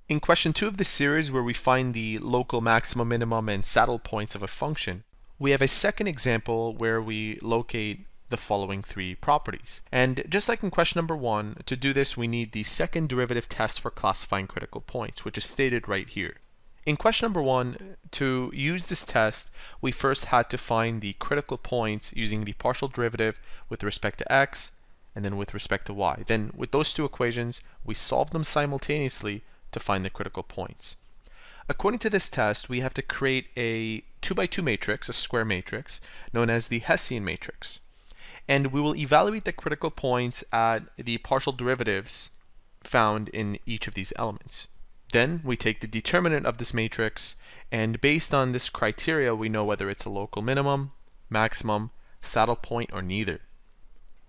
In question 2 of this series, where we find the local maximum, minimum, and saddle points of a function, we have a second example where we locate the following three properties. And just like in question number 1, to do this we need the second derivative test for classifying critical points, which is stated right here. In question number 1, to use this test, we first had to find the critical points using the partial derivative with respect to x and then with respect to y. Then with those two equations, we solve them simultaneously to find the critical points. According to this test, we have to create a 2x2 matrix, a square matrix, known as the Hessian matrix. And we will evaluate the critical points at the partial derivatives found in each of these elements. Then we take the determinant of this matrix, and based on this criteria, we know whether it's a local minimum, maximum, saddle point, or neither.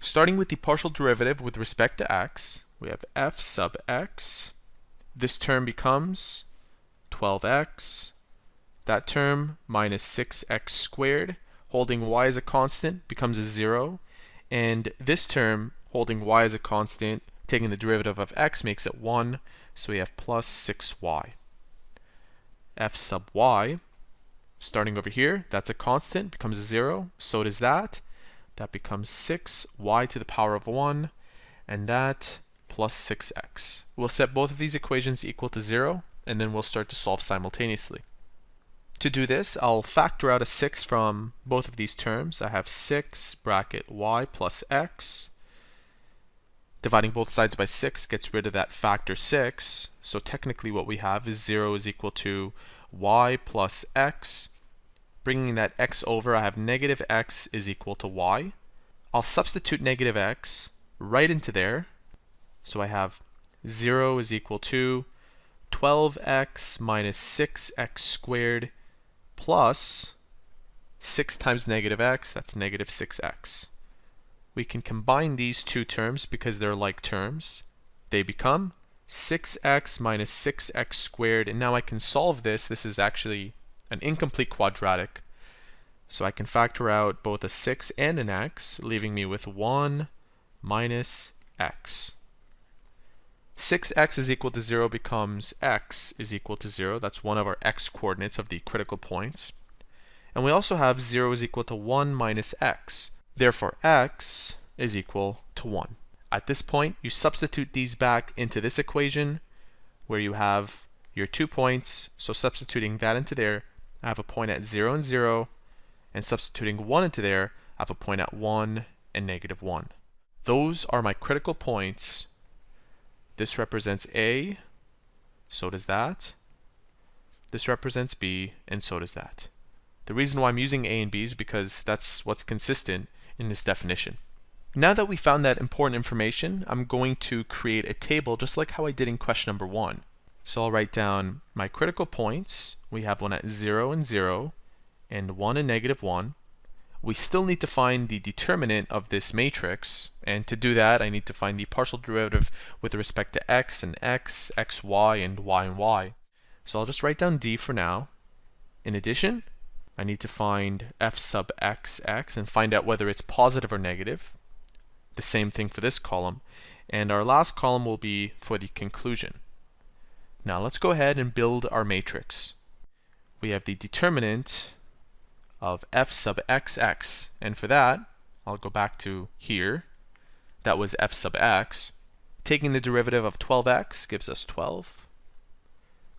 Starting with the partial derivative with respect to x, we have f sub x. This term becomes 12x. That term minus 6x squared, holding y as a constant, becomes a 0. And this term, holding y as a constant, taking the derivative of x makes it 1. So we have plus 6y. f sub y, starting over here, that's a constant, becomes a 0. So does that. That becomes 6y to the power of 1. And that plus 6x. We'll set both of these equations equal to 0, and then we'll start to solve simultaneously. To do this, I'll factor out a 6 from both of these terms. I have 6 bracket y plus x. Dividing both sides by 6 gets rid of that factor 6. So technically what we have is 0 is equal to y plus x. Bringing that x over, I have negative x is equal to y. I'll substitute negative x right into there. So I have 0 is equal to 12x minus 6x squared plus 6 times negative x, that's negative 6x. We can combine these two terms because they're like terms. They become 6x minus 6x squared, and now I can solve this. This is actually an incomplete quadratic. So I can factor out both a 6 and an x, leaving me with 1 minus x. 6x is equal to 0 becomes x is equal to 0. That's one of our x coordinates of the critical points. And we also have 0 is equal to 1 minus x. Therefore, x is equal to 1. At this point, you substitute these back into this equation where you have your 2 points. So substituting that into there, I have a point at 0 and 0. And substituting 1 into there, I have a point at 1 and negative 1. Those are my critical points. This represents A, so does that. This represents B, and so does that. The reason why I'm using A and B is because that's what's consistent in this definition. Now that we found that important information, I'm going to create a table just like how I did in question number 1. So I'll write down my critical points. We have one at 0 and 0, and 1 and negative 1. We still need to find the determinant of this matrix, and to do that I need to find the partial derivative with respect to x and x, xy, and y. So I'll just write down d for now. In addition, I need to find f sub x and find out whether it's positive or negative. The same thing for this column. And our last column will be for the conclusion. Now let's go ahead and build our matrix. We have the determinant of f sub xx, and for that I'll go back to here. That was f sub x. Taking the derivative of 12x gives us 12.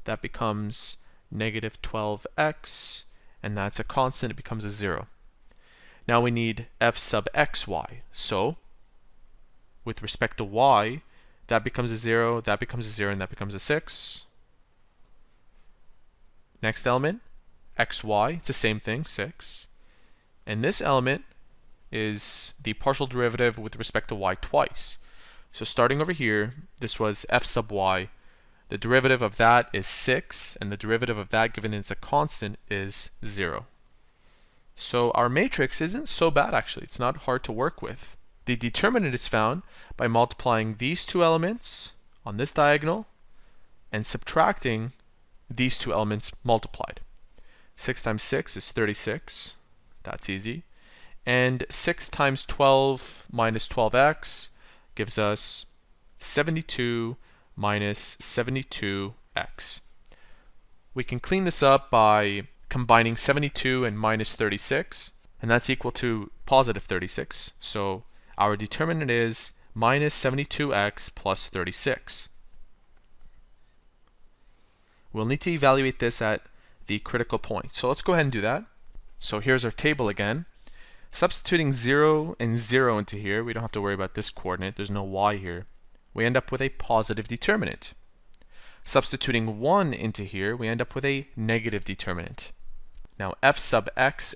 That becomes negative 12x, and that's a constant, it becomes a 0. Now we need f sub xy. So with respect to y, that becomes a 0, that becomes a 0, and that becomes a 6. Next element, xy, it's the same thing, 6. And this element is the partial derivative with respect to y twice. So starting over here, this was f sub y. The derivative of that is 6, and the derivative of that, given it's a constant, is 0. So our matrix isn't so bad actually, it's not hard to work with. The determinant is found by multiplying these two elements on this diagonal and subtracting these two elements multiplied. 6 times 6 is 36. That's easy. And 6 times 12 minus 12x gives us 72 minus 72x x. We can clean this up by combining 72 and minus 36, and that's equal to positive 36. So our determinant is minus 72x plus 36. We'll need to evaluate this at the critical point. So let's go ahead and do that. So here's our table again. Substituting 0 and 0 into here, we don't have to worry about this coordinate, there's no y here. We end up with a positive determinant. Substituting 1 into here, we end up with a negative determinant. Now f sub x,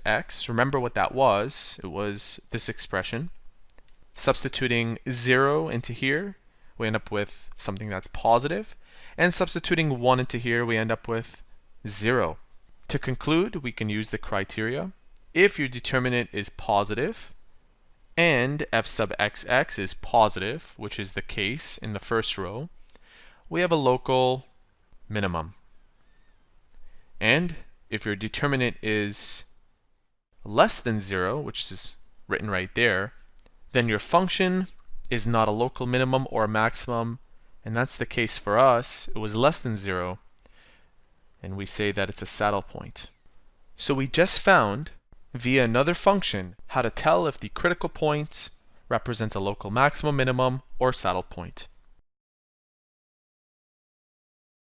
remember what that was. It was this expression. Substituting 0 into here, we end up with something that's positive. And substituting 1 into here, we end up with 0. To conclude, we can use the criteria. If your determinant is positive, and f sub xx is positive, which is the case in the first row, we have a local minimum. And if your determinant is less than 0, which is written right there, then your function is not a local minimum or a maximum, and that's the case for us. It was less than 0, and we say that it's a saddle point. So we just found, via another function, how to tell if the critical point represents a local maximum, minimum, or saddle point.